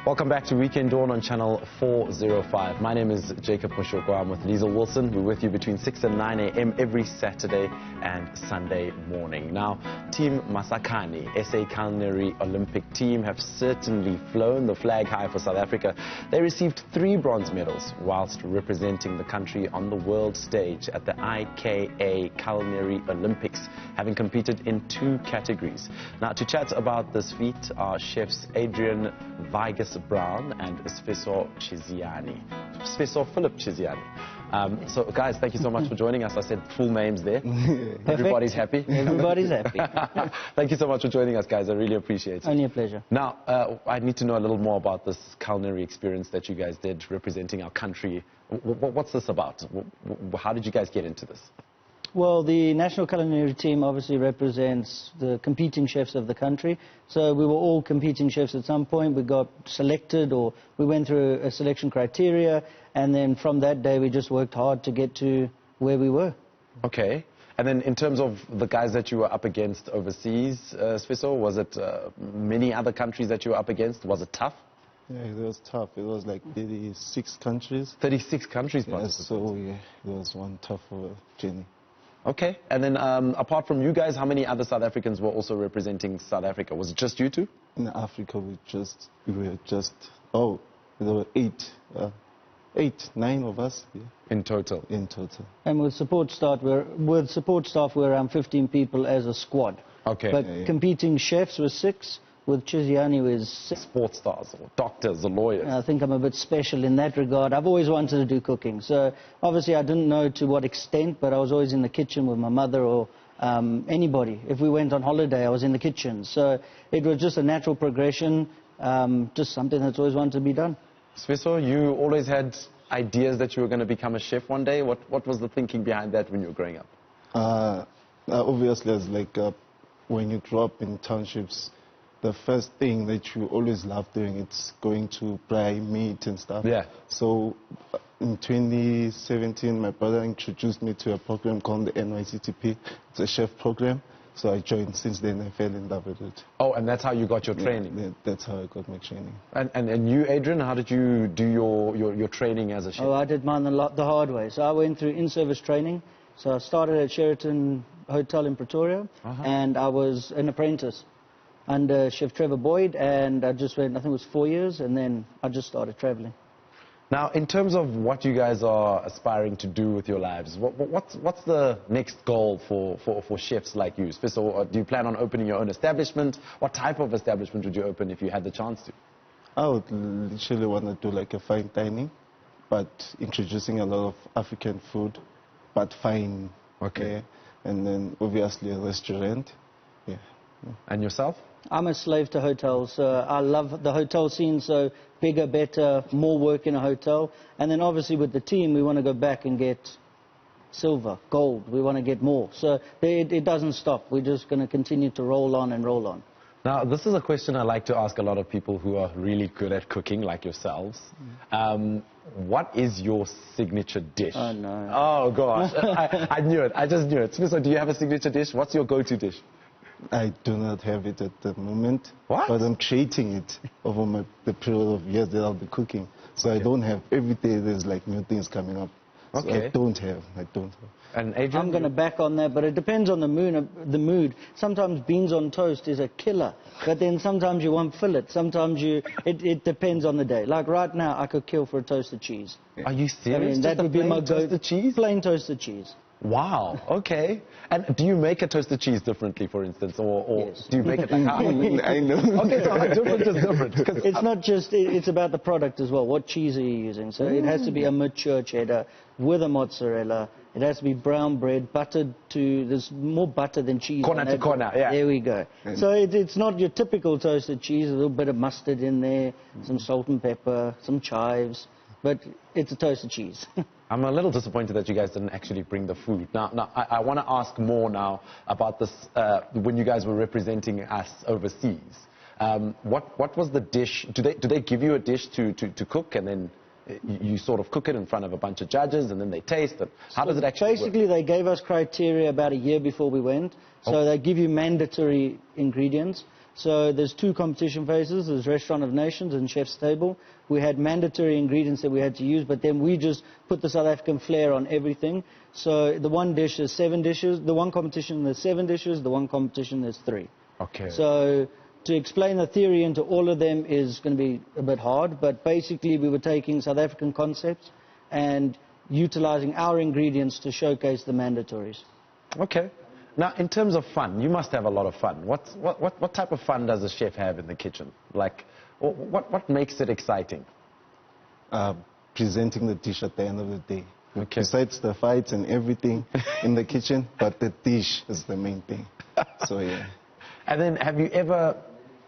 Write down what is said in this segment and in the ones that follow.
Welcome back to Weekend Dawn on Channel 405. My name is Jacob Moshokwa. I'm with Liesl Wilson. We're with you between 6 and 9 a.m. every Saturday and Sunday morning. Now, Team Masakhane, SA Culinary Olympic team, have certainly flown the flag high for South Africa. They received 3 bronze medals whilst representing the country on the world stage at the IKA Culinary Olympics, having competed in 2 categories. Now, to chat about this feat are chefs Adrian Vigus Brown and Sfiso Philip Chiziani. So guys, thank you so much for joining us. I said full names there. Everybody's happy? Everybody's happy. Thank you so much for joining us, guys. I really appreciate it. Only a pleasure. Now, I need to know a little more about this culinary experience that you guys did representing our country. What's this about? How did you guys get into this? Well, the national culinary team obviously represents the competing chefs of the country. So we were all competing chefs at some point. We got selected, or we went through a selection criteria, and then from that day we just worked hard to get to where we were. Okay. And then in terms of the guys that you were up against overseas, Sfiso, was it many other countries that you were up against? Was it tough? Yeah, it was tough. It was like 36 countries. 36 countries, yeah, so yeah, it was one tough journey. Okay, and then apart from you guys, how many other South Africans were also representing South Africa? Was it just you 2? In Africa, there were 8, 9 of us. Yeah. In total? In total. And with support staff, we're around 15 people as a squad. Okay. But competing chefs were 6. With Chiziani was 6. Sports stars, or doctors, or lawyers. I think I'm a bit special in that regard. I've always wanted to do cooking. So obviously I didn't know to what extent, but I was always in the kitchen with my mother or anybody. If we went on holiday, I was in the kitchen. So it was just a natural progression, just something that's always wanted to be done. Sfiso, you always had ideas that you were going to become a chef one day. What was the thinking behind that when you were growing up? Obviously, as like when you grow up in townships, the first thing that you always love doing is going to buy meat and stuff. Yeah. So in 2017, my brother introduced me to a program called the NYCTP. It's a chef program. So I joined. Since then, I fell in love with it. Oh, and that's how you got your training? Yeah, that's how I got my training. And you, Adrian, how did you do your training as a chef? Oh, I did mine the hard way. So I went through in-service training. So I started at Sheraton Hotel in Pretoria, and I was an apprentice under Chef Trevor Boyd, and I just went, I think it was 4 years, and then I just started traveling. Now, in terms of what you guys are aspiring to do with your lives, what's the next goal for chefs like you? Sfiso, do you plan on opening your own establishment? What type of establishment would you open if you had the chance to? I would literally want to do like a fine dining, but introducing a lot of African food, but fine. Okay. Yeah. And then obviously a restaurant. Yeah. And yourself? I'm a slave to hotels. I love the hotel scene, so bigger, better, more work in a hotel. And then obviously with the team, we want to go back and get silver, gold. We want to get more. So it doesn't stop. We're just going to continue to roll on and roll on. Now, this is a question I like to ask a lot of people who are really good at cooking, like yourselves. What is your signature dish? Oh, no. Oh, gosh. I knew it. I just knew it. So do you have a signature dish? What's your go-to dish? I do not have it at the moment. What? But I'm creating it over the period of years that I'll be cooking. So I don't have, every day there's like new things coming up. So Okay. I don't have. And Adrian? I'm going to back on that, but it depends on the mood. Sometimes beans on toast is a killer, but then sometimes you want fillet. Sometimes it depends on the day. Like right now, I could kill for a toasted cheese. Are you serious? I mean, that would be my toasted cheese? Plain toasted cheese. Wow, okay. And do you make a toasted cheese differently, for instance, or Yes. do you make it like how? I know. Okay, so how different is different? It's not just, it's about the product as well. What cheese are you using? So it has to be a mature cheddar with a mozzarella. It has to be brown bread, buttered to, there's more butter than cheese. Corner to corner, yeah. There we go. So it's not your typical toasted cheese, a little bit of mustard in there, some salt and pepper, some chives, but it's a toasted cheese. I'm a little disappointed that you guys didn't actually bring the food. Now I want to ask more now about this, when you guys were representing us overseas. What was the dish? Do they give you a dish to cook, and then you sort of cook it in front of a bunch of judges, and then they taste it? How does it actually work? Basically, they gave us criteria about a year before we went. So they give you mandatory ingredients. So there's 2 competition phases. There's Restaurant of Nations and Chef's Table. We had mandatory ingredients that we had to use, but then we just put the South African flair on everything. So the one dish is 7 dishes. The one competition there's 7 dishes. The one competition there's 3. Okay. So to explain the theory into all of them is going to be a bit hard, but basically we were taking South African concepts and utilizing our ingredients to showcase the mandatories. Okay. Now, in terms of fun, you must have a lot of fun. What type of fun does a chef have in the kitchen? Like, what makes it exciting? Presenting the dish at the end of the day. Okay. Besides the fights and everything in the kitchen, but the dish is the main thing. So, yeah. And then, have you ever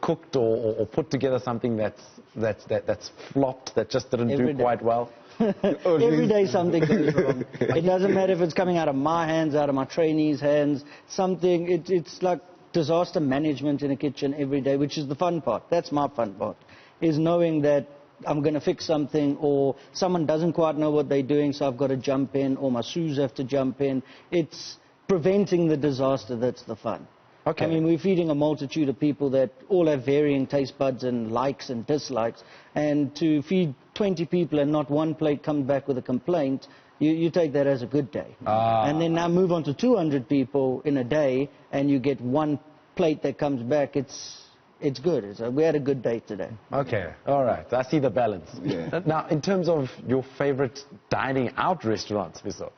cooked or put together something that's flopped, that just didn't do quite well? Every day something goes wrong. It doesn't matter if it's coming out of my hands, out of my trainees' hands, something. It's like disaster management in a kitchen every day, which is the fun part. That's my fun part, is knowing that I'm going to fix something, or someone doesn't quite know what they're doing, so I've got to jump in, or my sous have to jump in. It's preventing the disaster that's the fun. Okay. I mean, we're feeding a multitude of people that all have varying taste buds and likes and dislikes, and to feed 20 people and not one plate comes back with a complaint, you take that as a good day. And then now move on to 200 people in a day, and you get one plate that comes back. It's good. We had a good day today. Okay, all right. I see the balance. Yeah. Now, in terms of your favorite dining out restaurants, Viso,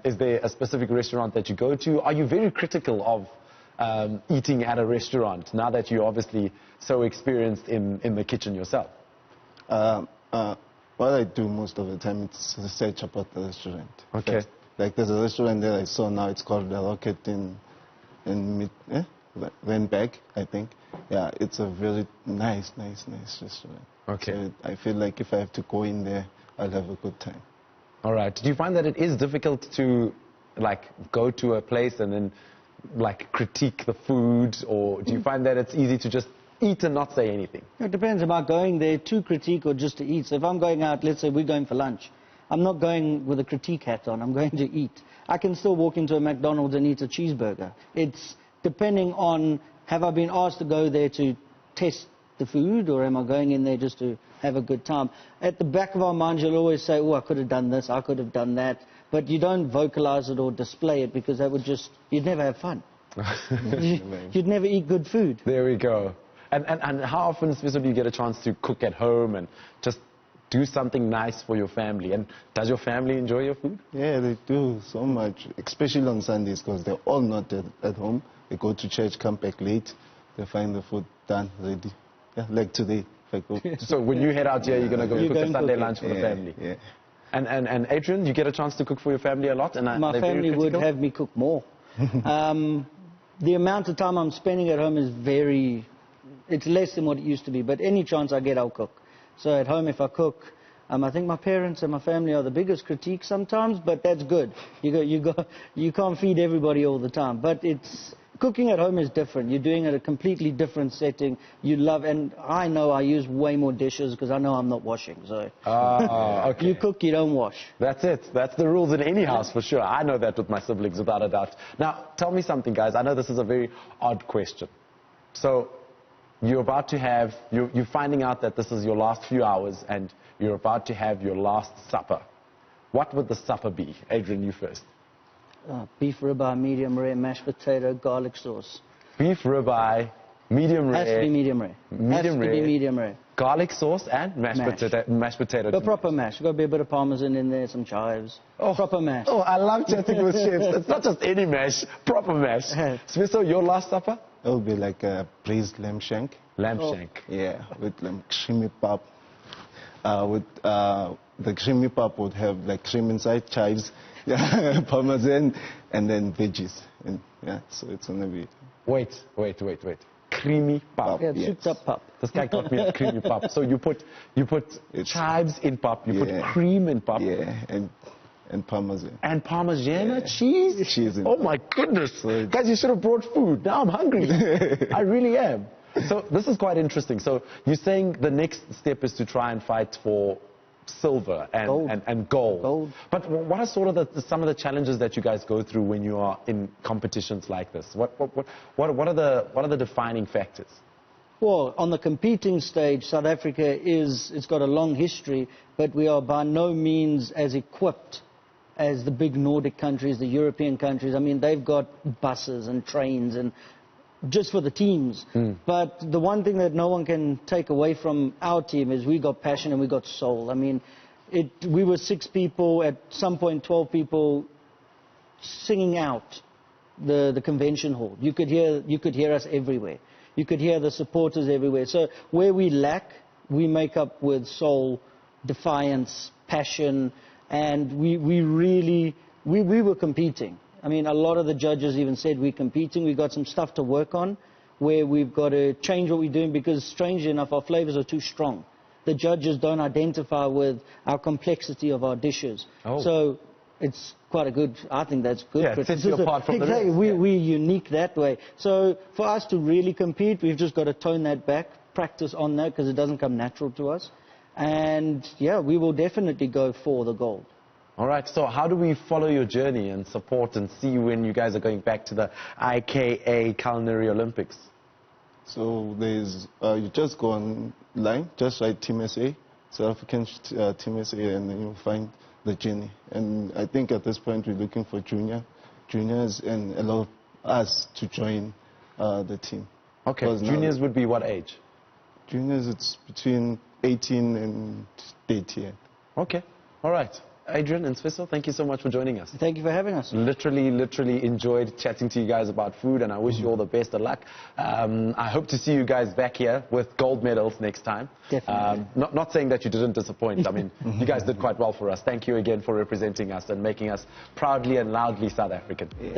is there a specific restaurant that you go to? Are you very critical of eating at a restaurant now that you're obviously so experienced in the kitchen yourself? What I do most of the time is research about the restaurant. Okay. Like there's a restaurant that I saw now, it's called The Rocket in Randburg, I think. Yeah, it's a very nice restaurant. Okay. So I feel like if I have to go in there, I'll have a good time. All right. Do you find that it is difficult to, like, go to a place and then, like, critique the food, or do you find that it's easy to just eat and not say anything? It depends. Am I going there to critique or just to eat? So if I'm going out, let's say we're going for lunch, I'm not going with a critique hat on. I'm going to eat. I can still walk into a McDonald's and eat a cheeseburger. It's depending on, have I been asked to go there to test the food, or am I going in there just to have a good time? At the back of our minds, you'll always say, oh, I could have done this, I could have done that. But you don't vocalize it or display it, because that would just, you'd never have fun. You'd never eat good food. There we go. And how often, Sviso, do you get a chance to cook at home and just do something nice for your family? And does your family enjoy your food? Yeah, they do so much, especially on Sundays, because they're all not at home. They go to church, come back late, they find the food done, ready. Yeah, like today, if I go. So when you head out here, you're going to go cook a Sunday lunch for the family? Yeah. And Adrian, you get a chance to cook for your family a lot? And my family would have me cook more. The amount of time I'm spending at home is it's less than what it used to be, but any chance I get, I'll cook. So at home, if I cook, I think my parents and my family are the biggest critique sometimes, but that's good. You can't feed everybody all the time, but cooking at home is different. You're doing it in a completely different setting. You love, and I know I use way more dishes because I know I'm not washing. So okay. You cook, you don't wash. That's it. That's the rules in any house for sure. I know that with my siblings, without a doubt. Now, tell me something, guys. I know this is a very odd question. So you're finding out that this is your last few hours and you're about to have your last supper. What would the supper be? Adrian, you first. Beef ribeye, medium rare, mashed potato, garlic sauce. Beef ribeye, medium rare. Has to be medium rare. Medium rare. Has to be medium rare. Garlic sauce and mashed potato. But proper mash. Got to be a bit of parmesan in there, some chives. Oh, proper mash. Oh, I love chatting with chefs. It's not just any mash, proper mash. Sviso, your last supper? It would be like a braised lamb shank. Lamb shank. Yeah, with creamy pap. The creamy pap would have like cream inside, chives, parmesan, and then veggies. And, so it's gonna be. Wait. Creamy pap. Yeah, souped up pap. This guy got me a creamy pap. So you put chives in pap, you put cream in pap. Yeah, and parmesan. And Parmigiana cheese? Cheese in oh my goodness. So guys, you should have brought food. Now I'm hungry. I really am. So this is quite interesting. So you're saying the next step is to try and fight for silver and gold. But what are sort of some of the challenges that you guys go through when you are in competitions like this? What are the defining factors? Well, on the competing stage, South Africa it's got a long history, but we are by no means as equipped as the big Nordic countries, the European countries. I mean, they've got buses and trains and just for the teams. But the one thing that no one can take away from our team is we got passion and we got soul. I mean, we were 6 people, at some point 12 people singing out the convention hall. You could hear us everywhere. You could hear the supporters everywhere. So where we lack, we make up with soul, defiance, passion, and we were competing. I mean, a lot of the judges even said we're competing. We've got some stuff to work on where we've got to change what we're doing because, strangely enough, our flavors are too strong. The judges don't identify with our complexity of our dishes. So it's quite a good, I think that's good. Yeah, it sets you apart from the rest. We're unique that way. So for us to really compete, we've just got to tone that back, practice on that because it doesn't come natural to us. And yeah, we will definitely go for the gold. All right, so how do we follow your journey and support and see when you guys are going back to the IKA Culinary Olympics? So you just go online, just write Team SA, South African Team SA, and then you'll find the journey. And I think at this point we're looking for juniors, and a lot of us to join the team. Okay, juniors would be what age? Juniors, it's between 18 and 30. Okay, all right. Adrian and Swisso, thank you so much for joining us. Thank you for having us. Literally enjoyed chatting to you guys about food, and I wish you all the best of luck. I hope to see you guys back here with gold medals next time. Definitely. Not saying that you didn't disappoint. I mean, you guys did quite well for us. Thank you again for representing us and making us proudly and loudly South African. Thanks.